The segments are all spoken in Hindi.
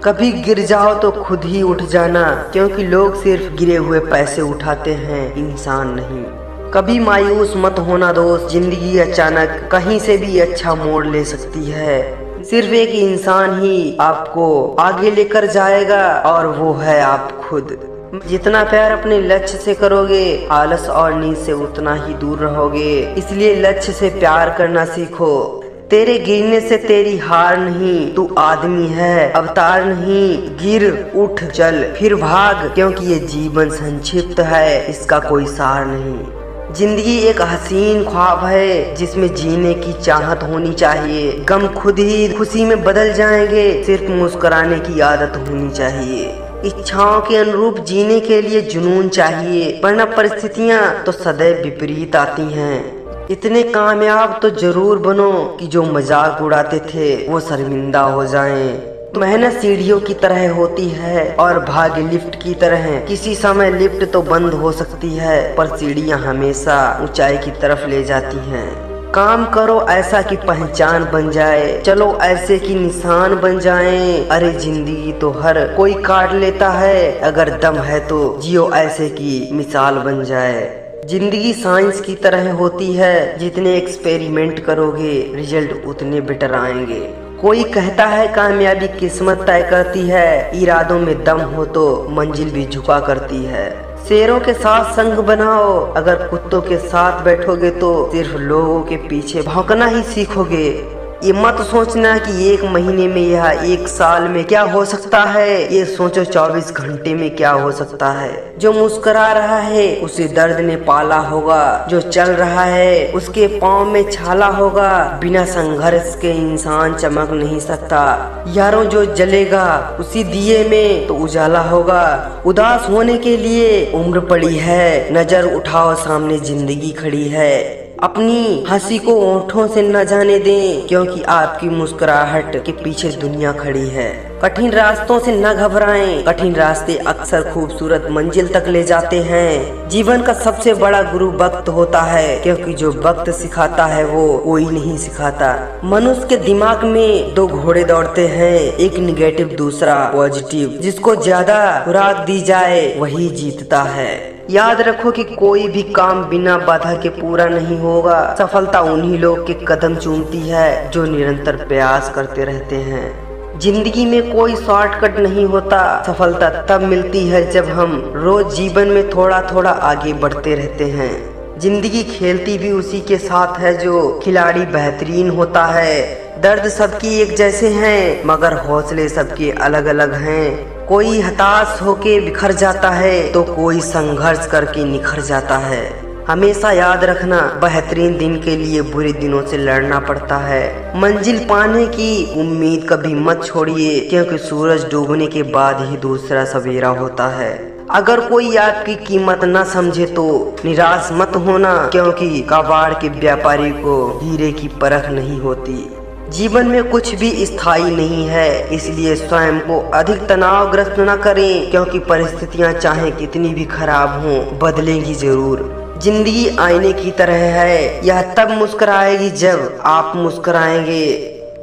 कभी गिर जाओ तो खुद ही उठ जाना, क्योंकि लोग सिर्फ गिरे हुए पैसे उठाते हैं, इंसान नहीं। कभी मायूस मत होना दोस्त, जिंदगी अचानक कहीं से भी अच्छा मोड़ ले सकती है। सिर्फ एक इंसान ही आपको आगे लेकर जाएगा और वो है आप खुद। जितना प्यार अपने लक्ष्य से करोगे, आलस और नींद से उतना ही दूर रहोगे। इसलिए लक्ष्य से प्यार करना सीखो। तेरे गिरने से तेरी हार नहीं, तू आदमी है, अवतार नहीं। गिर उठ चल फिर भाग, क्योंकि ये जीवन संक्षिप्त है, इसका कोई सार नहीं। जिंदगी एक हसीन ख्वाब है जिसमें जीने की चाहत होनी चाहिए। गम खुद ही खुशी में बदल जाएंगे, सिर्फ मुस्कुराने की आदत होनी चाहिए। इच्छाओं के अनुरूप जीने के लिए जुनून चाहिए, वरना परिस्थितियाँ तो सदैव विपरीत आती हैं। इतने कामयाब तो जरूर बनो कि जो मजाक उड़ाते थे वो शर्मिंदा हो जाएं। मेहनत सीढ़ियों की तरह होती है और भाग्य लिफ्ट की तरह। किसी समय लिफ्ट तो बंद हो सकती है, पर सीढ़ियां हमेशा ऊंचाई की तरफ ले जाती हैं। काम करो ऐसा कि पहचान बन जाए, चलो ऐसे कि निशान बन जाएं। अरे जिंदगी तो हर कोई काट लेता है, अगर दम है तो जियो ऐसे कि मिसाल बन जाए। जिंदगी साइंस की तरह होती है, जितने एक्सपेरिमेंट करोगे रिजल्ट उतने बेटर आएंगे। कोई कहता है कामयाबी किस्मत तय करती है, इरादों में दम हो तो मंजिल भी झुका करती है। शेरों के साथ संग बनाओ, अगर कुत्तों के साथ बैठोगे तो सिर्फ लोगों के पीछे भौंकना ही सीखोगे। ये मत सोचना कि एक महीने में या एक साल में क्या हो सकता है, ये सोचो 24 घंटे में क्या हो सकता है। जो मुस्कुरा रहा है उसे दर्द ने पाला होगा, जो चल रहा है उसके पाँव में छाला होगा। बिना संघर्ष के इंसान चमक नहीं सकता। यारों जो जलेगा उसी दिए में तो उजाला होगा। उदास होने के लिए उम्र पड़ी है, नजर उठाओ सामने जिंदगी खड़ी है। अपनी हंसी को होठों से न जाने दें, क्योंकि आपकी मुस्कुराहट के पीछे दुनिया खड़ी है। कठिन रास्तों से न घबराएं, कठिन रास्ते अक्सर खूबसूरत मंजिल तक ले जाते हैं। जीवन का सबसे बड़ा गुरु वक्त होता है, क्योंकि जो वक्त सिखाता है वो कोई नहीं सिखाता। मनुष्य के दिमाग में दो घोड़े दौड़ते हैं, एक निगेटिव दूसरा पॉजिटिव। जिसको ज्यादा खुराक दी जाए वही जीतता है। याद रखो कि कोई भी काम बिना बाधा के पूरा नहीं होगा। सफलता उन्हीं लोग के कदम चूमती है जो निरंतर प्रयास करते रहते हैं। जिंदगी में कोई शॉर्टकट नहीं होता। सफलता तब मिलती है जब हम रोज जीवन में थोड़ा थोड़ा आगे बढ़ते रहते हैं। जिंदगी खेलती भी उसी के साथ है जो खिलाड़ी बेहतरीन होता है। दर्द सबकी एक जैसे हैं, मगर हौसले सबके अलग अलग हैं। कोई हताश होके बिखर जाता है तो कोई संघर्ष करके निखर जाता है। हमेशा याद रखना, बेहतरीन दिन के लिए बुरे दिनों से लड़ना पड़ता है। मंजिल पाने की उम्मीद कभी मत छोड़िए, क्योंकि सूरज डूबने के बाद ही दूसरा सवेरा होता है। अगर कोई आपकी कीमत न समझे तो निराश मत होना, क्योंकि कबाड़ के व्यापारी को हीरे की परख नहीं होती। जीवन में कुछ भी स्थायी नहीं है, इसलिए स्वयं को अधिक तनावग्रस्त न करें, क्योंकि परिस्थितियां चाहे कितनी भी खराब हों बदलेंगी जरूर। जिंदगी आईने की तरह है, यह तब मुस्कुराएगी जब आप मुस्कुराएंगे।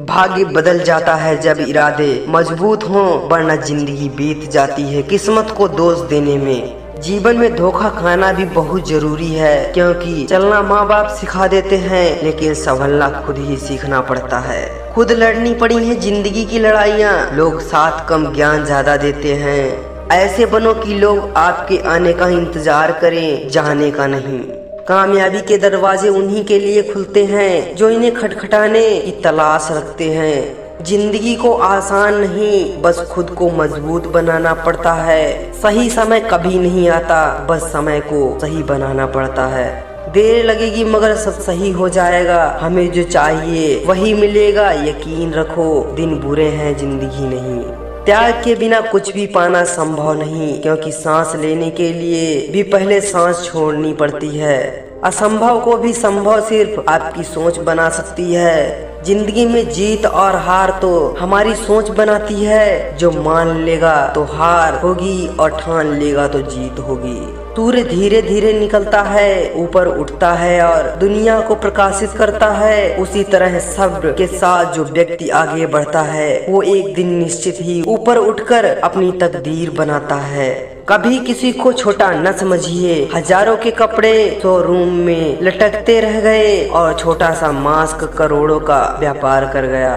भाग्य बदल जाता है जब इरादे मजबूत हों, वरना जिंदगी बीत जाती है किस्मत को दोष देने में। जीवन में धोखा खाना भी बहुत जरूरी है, क्योंकि चलना माँ बाप सिखा देते हैं, लेकिन संभलना खुद ही सीखना पड़ता है। खुद लड़नी पड़ी है जिंदगी की लड़ाइयाँ, लोग साथ कम ज्ञान ज्यादा देते हैं। ऐसे बनो कि लोग आपके आने का इंतजार करें, जाने का नहीं। कामयाबी के दरवाजे उन्हीं के लिए खुलते हैं जो इन्हें खटखटाने की तलाश रखते हैं। जिंदगी को आसान नहीं, बस खुद को मजबूत बनाना पड़ता है। सही समय कभी नहीं आता, बस समय को सही बनाना पड़ता है। देर लगेगी मगर सब सही हो जाएगा। हमें जो चाहिए वही मिलेगा, यकीन रखो। दिन बुरे हैं जिंदगी नहीं। त्याग के बिना कुछ भी पाना संभव नहीं, क्योंकि सांस लेने के लिए भी पहले सांस छोड़नी पड़ती है। असंभव को भी संभव सिर्फ आपकी सोच बना सकती है। जिंदगी में जीत और हार तो हमारी सोच बनाती है। जो मान लेगा तो हार होगी और ठान लेगा तो जीत होगी। सूर्य धीरे धीरे निकलता है, ऊपर उठता है और दुनिया को प्रकाशित करता है। उसी तरह सब्र के साथ जो व्यक्ति आगे बढ़ता है वो एक दिन निश्चित ही ऊपर उठकर अपनी तकदीर बनाता है। कभी किसी को छोटा न समझिए। हजारों के कपड़े शोरूम में लटकते रह गए और छोटा सा मास्क करोड़ों का व्यापार कर गया।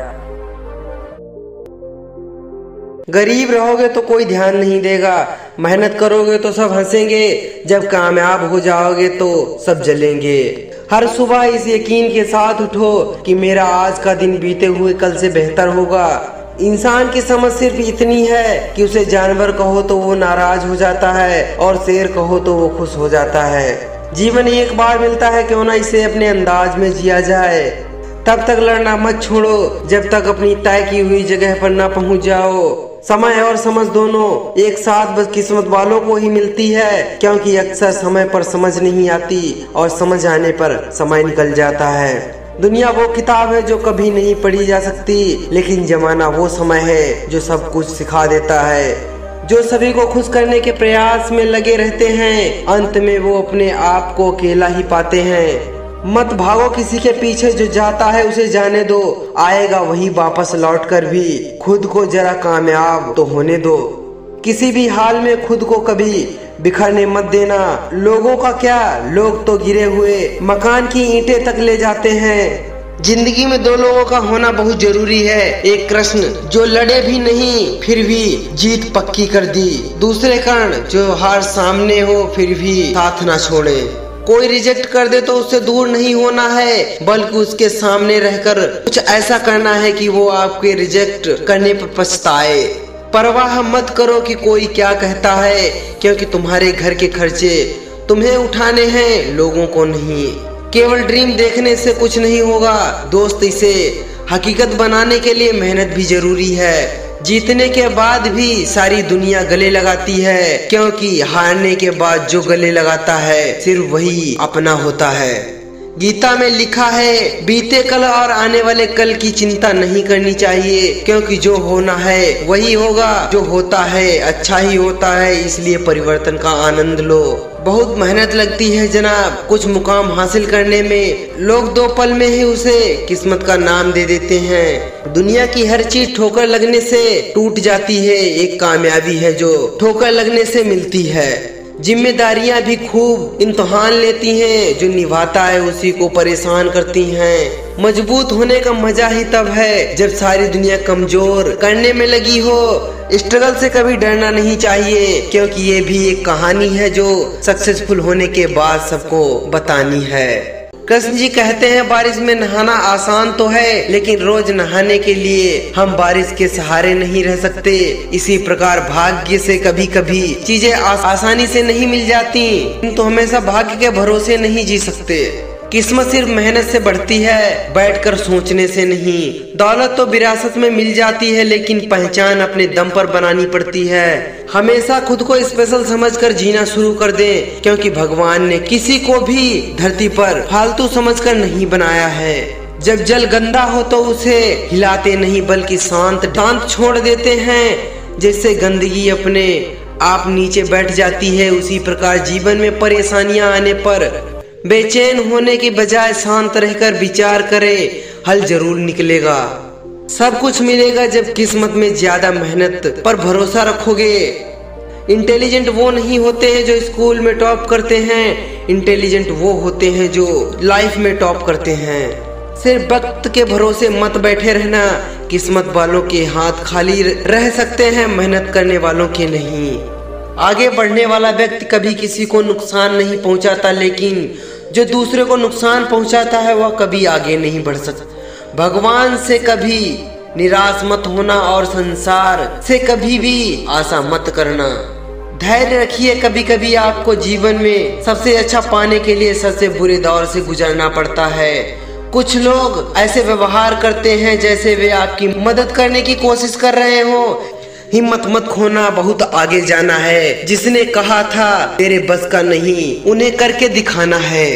गरीब रहोगे तो कोई ध्यान नहीं देगा, मेहनत करोगे तो सब हंसेंगे, जब कामयाब हो जाओगे तो सब जलेंगे। हर सुबह इस यकीन के साथ उठो कि मेरा आज का दिन बीते हुए कल से बेहतर होगा। इंसान की समझ सिर्फ इतनी है कि उसे जानवर कहो तो वो नाराज हो जाता है और शेर कहो तो वो खुश हो जाता है। जीवन एक बार मिलता है, क्यों ना इसे अपने अंदाज में जिया जाए। तब तक लड़ना मत छोड़ो जब तक अपनी तय की हुई जगह पर ना पहुंच जाओ। समय और समझ दोनों एक साथ बस किस्मत वालों को ही मिलती है, क्योंकि अक्सर समय पर समझ नहीं आती और समझ आने पर समय निकल जाता है। दुनिया वो किताब है जो कभी नहीं पढ़ी जा सकती, लेकिन जमाना वो समय है जो सब कुछ सिखा देता है। जो सभी को खुश करने के प्रयास में लगे रहते हैं, अंत में वो अपने आप को अकेला ही पाते हैं। मत भागो किसी के पीछे, जो जाता है उसे जाने दो, आएगा वही वापस लौट कर भी। खुद को जरा कामयाब तो होने दो। किसी भी हाल में खुद को कभी बिखरने मत देना। लोगों का क्या, लोग तो गिरे हुए मकान की ईंटें तक ले जाते हैं। जिंदगी में दो लोगों का होना बहुत जरूरी है। एक कृष्ण जो लड़े भी नहीं फिर भी जीत पक्की कर दी, दूसरे कर्ण जो हार सामने हो फिर भी साथ ना छोड़े। कोई रिजेक्ट कर दे तो उससे दूर नहीं होना है, बल्कि उसके सामने रहकर कुछ ऐसा करना है कि वो आपके रिजेक्ट करने पर पछताए। परवाह मत करो कि कोई क्या कहता है, क्योंकि तुम्हारे घर के खर्चे तुम्हें उठाने हैं, लोगों को नहीं। केवल ड्रीम देखने से कुछ नहीं होगा दोस्त, इसे हकीकत बनाने के लिए मेहनत भी जरूरी है। जीतने के बाद भी सारी दुनिया गले लगाती है, क्योंकि हारने के बाद जो गले लगाता है सिर्फ वही अपना होता है। गीता में लिखा है, बीते कल और आने वाले कल की चिंता नहीं करनी चाहिए, क्योंकि जो होना है वही होगा। जो होता है अच्छा ही होता है, इसलिए परिवर्तन का आनंद लो। बहुत मेहनत लगती है जनाब कुछ मुकाम हासिल करने में। लोग 2 पल में ही उसे किस्मत का नाम दे देते हैं। दुनिया की हर चीज ठोकर लगने से टूट जाती है, एक कामयाबी है जो ठोकर लगने से मिलती है। जिम्मेदारियां भी खूब इम्तिहान लेती हैं, जो निभाता है उसी को परेशान करती हैं। मजबूत होने का मजा ही तब है जब सारी दुनिया कमजोर करने में लगी हो। स्ट्रगल से कभी डरना नहीं चाहिए, क्योंकि ये भी एक कहानी है जो सक्सेसफुल होने के बाद सबको बतानी है। कृष्ण जी कहते हैं, बारिश में नहाना आसान तो है, लेकिन रोज नहाने के लिए हम बारिश के सहारे नहीं रह सकते। इसी प्रकार भाग्य से कभी कभी चीजें आसानी से नहीं मिल जाती, तो हमेशा भाग्य के भरोसे नहीं जी सकते। किस्मत सिर्फ मेहनत से बढ़ती है, बैठकर सोचने से नहीं। दौलत तो विरासत में मिल जाती है, लेकिन पहचान अपने दम पर बनानी पड़ती है। हमेशा खुद को स्पेशल समझकर जीना शुरू कर दें, क्योंकि भगवान ने किसी को भी धरती पर फालतू समझकर नहीं बनाया है। जब जल गंदा हो तो उसे हिलाते नहीं बल्कि शांत छोड़ देते हैं। जैसे गंदगी अपने आप नीचे बैठ जाती है, उसी प्रकार जीवन में परेशानियां आने पर बेचैन होने की बजाय शांत रहकर विचार करें, हल जरूर निकलेगा। सब कुछ मिलेगा जब किस्मत में ज्यादा मेहनत पर भरोसा रखोगे। इंटेलिजेंट वो नहीं होते हैं जो स्कूल में टॉप करते हैं, इंटेलिजेंट वो होते हैं जो लाइफ में टॉप करते हैं। सिर्फ वक्त के भरोसे मत बैठे रहना, किस्मत वालों के हाथ खाली रह सकते हैं, मेहनत करने वालों के नहीं। आगे बढ़ने वाला व्यक्ति कभी किसी को नुकसान नहीं पहुंचाता, लेकिन जो दूसरे को नुकसान पहुंचाता है वह कभी आगे नहीं बढ़ सकता। भगवान से कभी निराश मत होना और संसार से कभी भी आशा मत करना। धैर्य रखिए, कभी कभी आपको जीवन में सबसे अच्छा पाने के लिए सबसे बुरे दौर से गुजरना पड़ता है। कुछ लोग ऐसे व्यवहार करते हैं जैसे वे आपकी मदद करने की कोशिश कर रहे हो। हिम्मत मत खोना, बहुत आगे जाना है। जिसने कहा था तेरे बस का नहीं, उन्हें करके दिखाना है।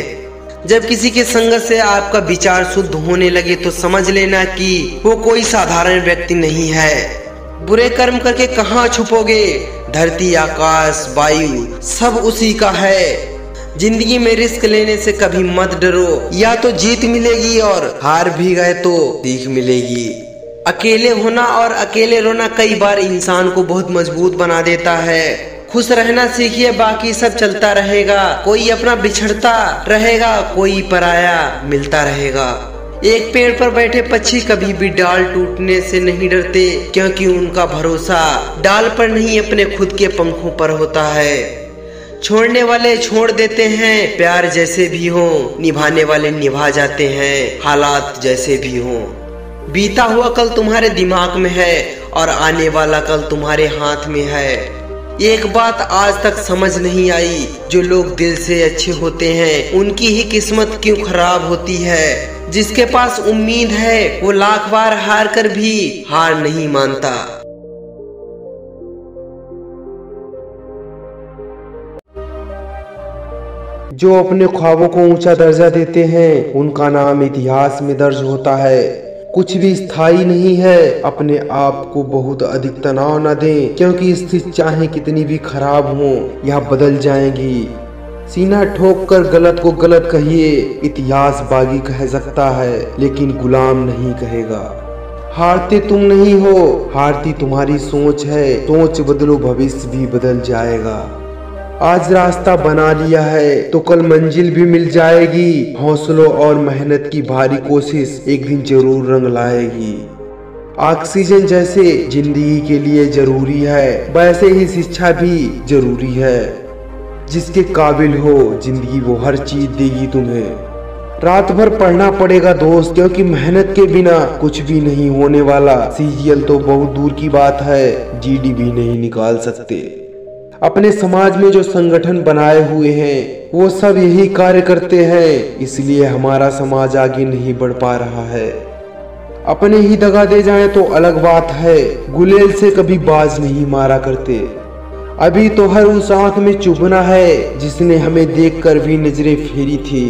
जब किसी के संगत से आपका विचार शुद्ध होने लगे तो समझ लेना कि वो कोई साधारण व्यक्ति नहीं है। बुरे कर्म करके कहाँ छुपोगे, धरती आकाश वायु सब उसी का है। जिंदगी में रिस्क लेने से कभी मत डरो, या तो जीत मिलेगी और हार भी गए तो सीख मिलेगी। अकेले होना और अकेले रोना कई बार इंसान को बहुत मजबूत बना देता है। खुश रहना सीखिए, बाकी सब चलता रहेगा। कोई अपना बिछड़ता रहेगा, कोई पराया मिलता रहेगा। एक पेड़ पर बैठे पक्षी कभी भी डाल टूटने से नहीं डरते, क्योंकि उनका भरोसा डाल पर नहीं अपने खुद के पंखों पर होता है। छोड़ने वाले छोड़ देते हैं, प्यार जैसे भी हो, निभाने वाले निभा जाते हैं, हालात जैसे भी हो। बीता हुआ कल तुम्हारे दिमाग में है और आने वाला कल तुम्हारे हाथ में है। एक बात आज तक समझ नहीं आई, जो लोग दिल से अच्छे होते हैं उनकी ही किस्मत क्यों खराब होती है। जिसके पास उम्मीद है वो लाख बार हार कर भी हार नहीं मानता। जो अपने ख्वाबों को ऊंचा दर्जा देते हैं उनका नाम इतिहास में दर्ज होता है। कुछ भी स्थायी नहीं है। अपने आप को बहुत अधिक तनाव न दें, क्योंकि स्थिति चाहे कितनी भी खराब हो यह बदल जाएगी। सीना ठोक कर गलत को गलत कहिए। इतिहास बागी कह सकता है लेकिन गुलाम नहीं कहेगा। हारते तुम नहीं हो, हारती तुम्हारी सोच है। सोच बदलो, भविष्य भी बदल जाएगा। आज रास्ता बना लिया है तो कल मंजिल भी मिल जाएगी। हौसलों और मेहनत की भारी कोशिश एक दिन जरूर रंग लाएगी। ऑक्सीजन जैसे जिंदगी के लिए जरूरी है, वैसे ही शिक्षा भी जरूरी है। जिसके काबिल हो जिंदगी वो हर चीज देगी तुम्हें। रात भर पढ़ना पड़ेगा दोस्त, क्योंकि मेहनत के बिना कुछ भी नहीं होने वाला। सीजीएल तो बहुत दूर की बात है, जीडी भी नहीं निकाल सकते। अपने समाज में जो संगठन बनाए हुए हैं वो सब यही कार्य करते हैं, इसलिए हमारा समाज आगे नहीं बढ़ पा रहा है। अपने ही दगा दे जाएं तो अलग बात है, गुलेल से कभी बाज नहीं मारा करते। अभी तो हर उस आंख में चुभना है जिसने हमें देखकर भी नजरें फेरी थी।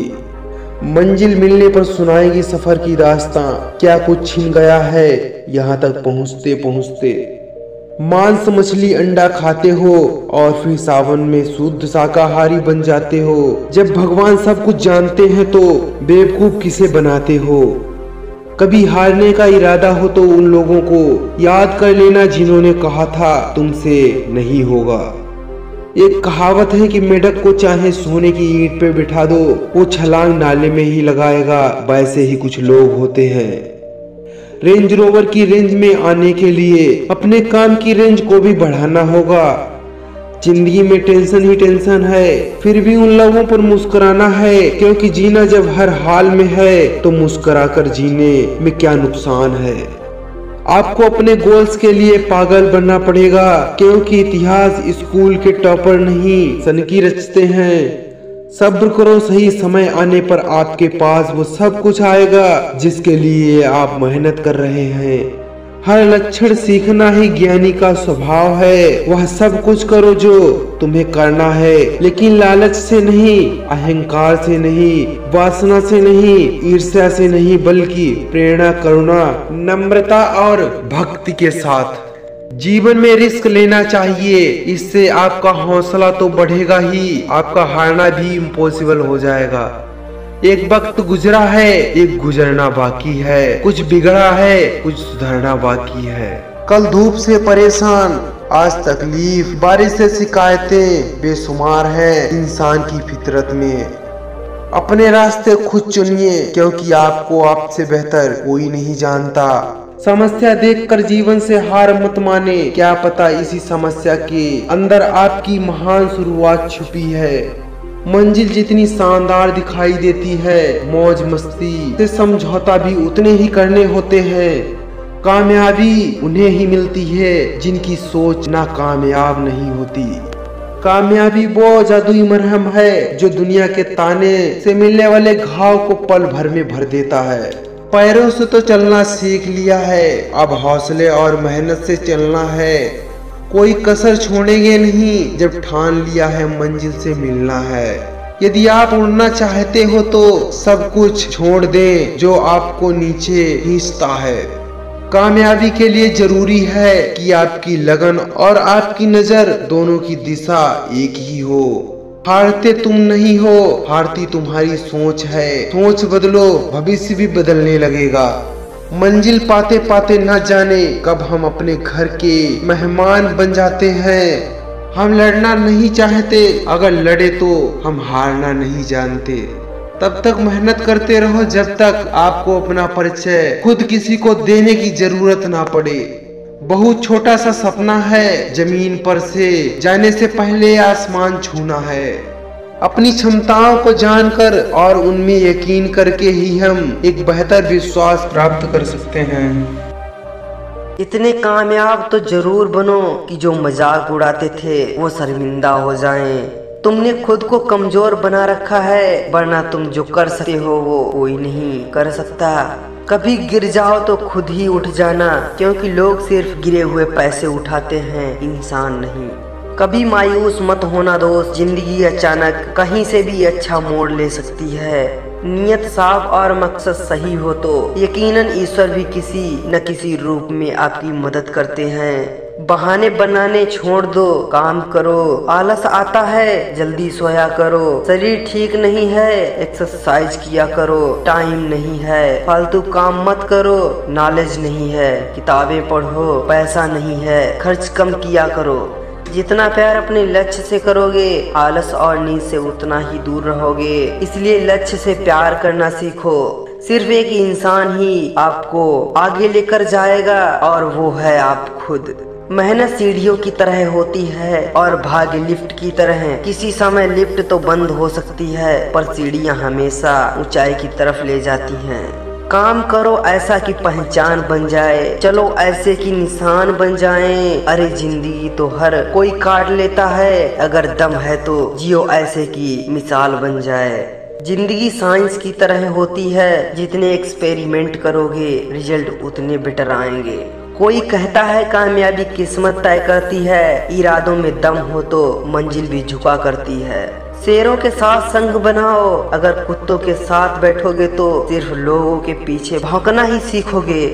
मंजिल मिलने पर सुनाएगी सफर की दास्तां, क्या कुछ छिन गया है यहाँ तक पहुँचते पहुँचते। मांस मछली अंडा खाते हो और फिर सावन में शुद्ध शाकाहारी बन जाते हो। जब भगवान सब कुछ जानते हैं तो बेवकूफ किसे बनाते हो। कभी हारने का इरादा हो तो उन लोगों को याद कर लेना जिन्होंने कहा था तुमसे नहीं होगा। एक कहावत है कि मेढक को चाहे सोने की ईंट पे बिठा दो वो छलांग नाले में ही लगाएगा, वैसे ही कुछ लोग होते हैं। रेंज रोवर की रेंज में आने के लिए अपने काम की रेंज को भी बढ़ाना होगा। जिंदगी में टेंशन ही टेंशन है, फिर भी उन लोगों पर मुस्कुराना है, क्योंकि जीना जब हर हाल में है तो मुस्कुराकर जीने में क्या नुकसान है। आपको अपने गोल्स के लिए पागल बनना पड़ेगा, क्योंकि इतिहास स्कूल के टॉपर नहीं सनकी रचते हैं। सब्र करो, सही समय आने पर आपके पास वो सब कुछ आएगा जिसके लिए आप मेहनत कर रहे हैं। हर लक्षण सीखना ही ज्ञानी का स्वभाव है। वह सब कुछ करो जो तुम्हें करना है, लेकिन लालच से नहीं, अहंकार से नहीं, वासना से नहीं, ईर्ष्या से नहीं, बल्कि प्रेरणा, करुणा, नम्रता और भक्ति के साथ। जीवन में रिस्क लेना चाहिए, इससे आपका हौसला तो बढ़ेगा ही, आपका हारना भी इम्पॉसिबल हो जाएगा। एक वक्त गुजरा है, एक गुजरना बाकी है। कुछ बिगड़ा है, कुछ सुधरना बाकी है। कल धूप से परेशान, आज तकलीफ, बारिश से शिकायतें बेशुमार है इंसान की फितरत में। अपने रास्ते खुद चुनिए, क्योंकि आपको आपसे बेहतर कोई नहीं जानता। समस्या देखकर जीवन से हार मत माने, क्या पता इसी समस्या के अंदर आपकी महान शुरुआत छुपी है। मंजिल जितनी शानदार दिखाई देती है, मौज मस्ती से समझौता भी उतने ही करने होते हैं। कामयाबी उन्हें ही मिलती है जिनकी सोच नाकामयाब नहीं होती। कामयाबी वो जादुई मरहम है जो दुनिया के ताने से मिलने वाले घाव को पल भर में भर देता है। पैरों से तो चलना सीख लिया है, अब हौसले और मेहनत से चलना है। कोई कसर छोड़ेंगे नहीं, जब ठान लिया है मंजिल से मिलना है। यदि आप उड़ना चाहते हो तो सब कुछ छोड़ दें जो आपको नीचे खींचता है। कामयाबी के लिए जरूरी है कि आपकी लगन और आपकी नजर दोनों की दिशा एक ही हो। हारते तुम नहीं हो, हारती तुम्हारी सोच है। सोच बदलो, भविष्य भी बदलने लगेगा। मंजिल पाते पाते न जाने कब हम अपने घर के मेहमान बन जाते हैं। हम लड़ना नहीं चाहते, अगर लड़े तो हम हारना नहीं जानते। तब तक मेहनत करते रहो जब तक आपको अपना परिचय खुद किसी को देने की जरूरत ना पड़े। बहुत छोटा सा सपना है, जमीन पर से जाने से पहले आसमान छूना है। अपनी क्षमताओं को जानकर और उनमें यकीन करके ही हम एक बेहतर विश्वास प्राप्त कर सकते हैं। इतने कामयाब तो जरूर बनो कि जो मजाक उड़ाते थे वो शर्मिंदा हो जाएं। तुमने खुद को कमजोर बना रखा है, वरना तुम जो कर सकते हो वो कोई नहीं कर सकता। कभी गिर जाओ तो खुद ही उठ जाना, क्योंकि लोग सिर्फ गिरे हुए पैसे उठाते हैं, इंसान नहीं। कभी मायूस मत होना दोस्त, जिंदगी अचानक कहीं से भी अच्छा मोड़ ले सकती है। नियत साफ और मकसद सही हो तो यकीनन ईश्वर भी किसी न किसी रूप में आपकी मदद करते हैं। बहाने बनाने छोड़ दो, काम करो। आलस आता है, जल्दी सोया करो। शरीर ठीक नहीं है, एक्सरसाइज किया करो। टाइम नहीं है, फालतू काम मत करो। नॉलेज नहीं है, किताबें पढ़ो। पैसा नहीं है, खर्च कम किया करो। जितना प्यार अपने लक्ष्य से करोगे, आलस और नींद से उतना ही दूर रहोगे। इसलिए लक्ष्य से प्यार करना सीखो। सिर्फ एक इंसान ही आपको आगे लेकर जाएगा और वो है आप खुद। मेहनत सीढ़ियों की तरह होती है और भाग्य लिफ्ट की तरह। किसी समय लिफ्ट तो बंद हो सकती है, पर सीढ़ियां हमेशा ऊंचाई की तरफ ले जाती हैं। काम करो ऐसा कि पहचान बन जाए, चलो ऐसे कि निशान बन जाएं। अरे जिंदगी तो हर कोई काट लेता है, अगर दम है तो जियो ऐसे कि मिसाल बन जाए। जिंदगी साइंस की तरह होती है, जितने एक्सपेरिमेंट करोगे रिजल्ट उतने बेटर आएंगे। कोई कहता है कामयाबी किस्मत तय करती है, इरादों में दम हो तो मंजिल भी झुका करती है। शेरों के साथ संग बनाओ, अगर कुत्तों के साथ बैठोगे तो सिर्फ लोगों के पीछे भौंकना ही सीखोगे।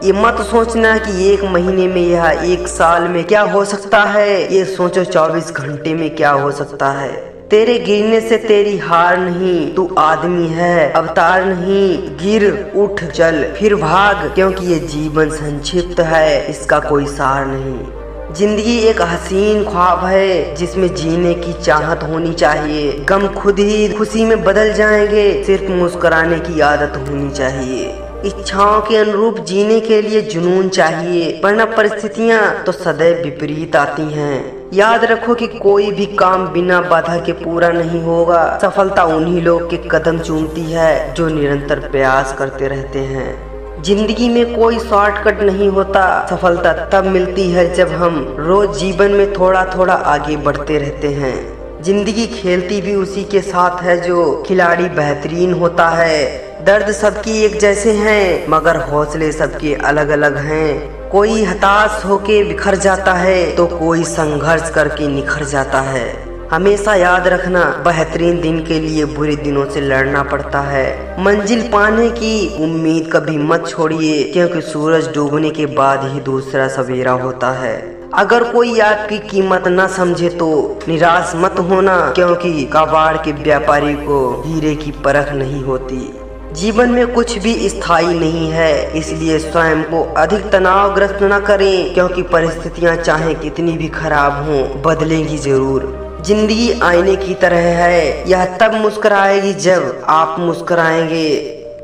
ये मत सोचना कि एक महीने में या एक साल में क्या हो सकता है, ये सोचो 24 घंटे में क्या हो सकता है। तेरे गिरने से तेरी हार नहीं, तू आदमी है, अवतार नहीं। गिर उठ चल फिर भाग, क्योंकि ये जीवन संक्षिप्त है, इसका कोई सार नहीं। जिंदगी एक हसीन ख्वाब है, जिसमें जीने की चाहत होनी चाहिए। गम खुद ही खुशी में बदल जाएंगे, सिर्फ मुस्कुराने की आदत होनी चाहिए। इच्छाओं के अनुरूप जीने के लिए जुनून चाहिए, वरना परिस्थितियां तो सदैव विपरीत आती हैं। याद रखो कि कोई भी काम बिना बाधा के पूरा नहीं होगा। सफलता उन्हीं लोग के कदम चूमती है जो निरंतर प्रयास करते रहते हैं। जिंदगी में कोई शॉर्टकट नहीं होता, सफलता तब मिलती है जब हम रोज जीवन में थोड़ा थोड़ा आगे बढ़ते रहते हैं। जिंदगी खेलती भी उसी के साथ है जो खिलाड़ी बेहतरीन होता है। दर्द सबकी एक जैसे हैं, मगर हौसले सबके अलग अलग हैं। कोई हताश होके बिखर जाता है तो कोई संघर्ष करके निखर जाता है। हमेशा याद रखना, बेहतरीन दिन के लिए बुरे दिनों से लड़ना पड़ता है। मंजिल पाने की उम्मीद कभी मत छोड़िए, क्योंकि सूरज डूबने के बाद ही दूसरा सवेरा होता है। अगर कोई आपकी कीमत न समझे तो निराश मत होना, क्योंकि कबाड़ के व्यापारी को हीरे की परख नहीं होती। जीवन में कुछ भी स्थायी नहीं है, इसलिए स्वयं को अधिक तनावग्रस्त न करें, क्योंकि परिस्थितियां चाहे कितनी भी खराब हों, बदलेंगी जरूर। जिंदगी आईने की तरह है, यह तब मुस्कुराएगी जब आप मुस्कुराएंगे।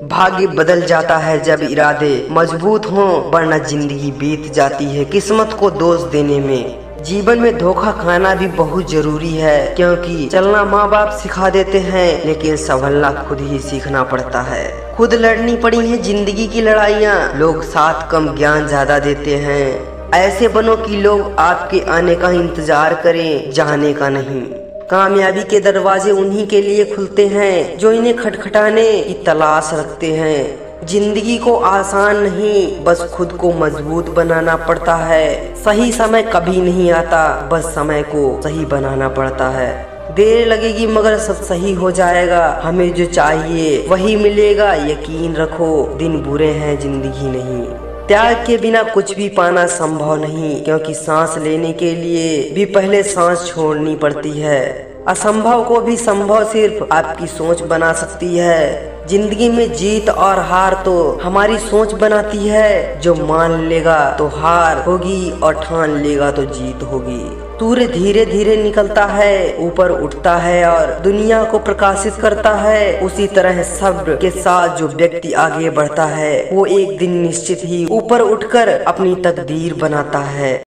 भाग्य बदल जाता है जब इरादे मजबूत हों, वरना जिंदगी बीत जाती है किस्मत को दोष देने में। जीवन में धोखा खाना भी बहुत जरूरी है, क्योंकि चलना माँ बाप सिखा देते हैं, लेकिन संभलना खुद ही सीखना पड़ता है। खुद लड़नी पड़ी है जिंदगी की लड़ाइयाँ, लोग साथ कम ज्ञान ज्यादा देते हैं। ऐसे बनो कि लोग आपके आने का इंतजार करें, जाने का नहीं। कामयाबी के दरवाजे उन्हीं के लिए खुलते हैं जो इन्हें खटखटाने की तलाश रखते हैं। जिंदगी को आसान नहीं, बस खुद को मजबूत बनाना पड़ता है। सही समय कभी नहीं आता, बस समय को सही बनाना पड़ता है। देर लगेगी मगर सब सही हो जाएगा। हमें जो चाहिए वही मिलेगा, यकीन रखो। दिन बुरे हैं जिंदगी नहीं। त्याग के बिना कुछ भी पाना संभव नहीं, क्योंकि सांस लेने के लिए भी पहले सांस छोड़नी पड़ती है। असंभव को भी संभव सिर्फ आपकी सोच बना सकती है। जिंदगी में जीत और हार तो हमारी सोच बनाती है। जो मान लेगा तो हार होगी और ठान लेगा तो जीत होगी। सूर्य धीरे धीरे निकलता है, ऊपर उठता है और दुनिया को प्रकाशित करता है। उसी तरह सब्र के साथ जो व्यक्ति आगे बढ़ता है वो एक दिन निश्चित ही ऊपर उठकर अपनी तकदीर बनाता है।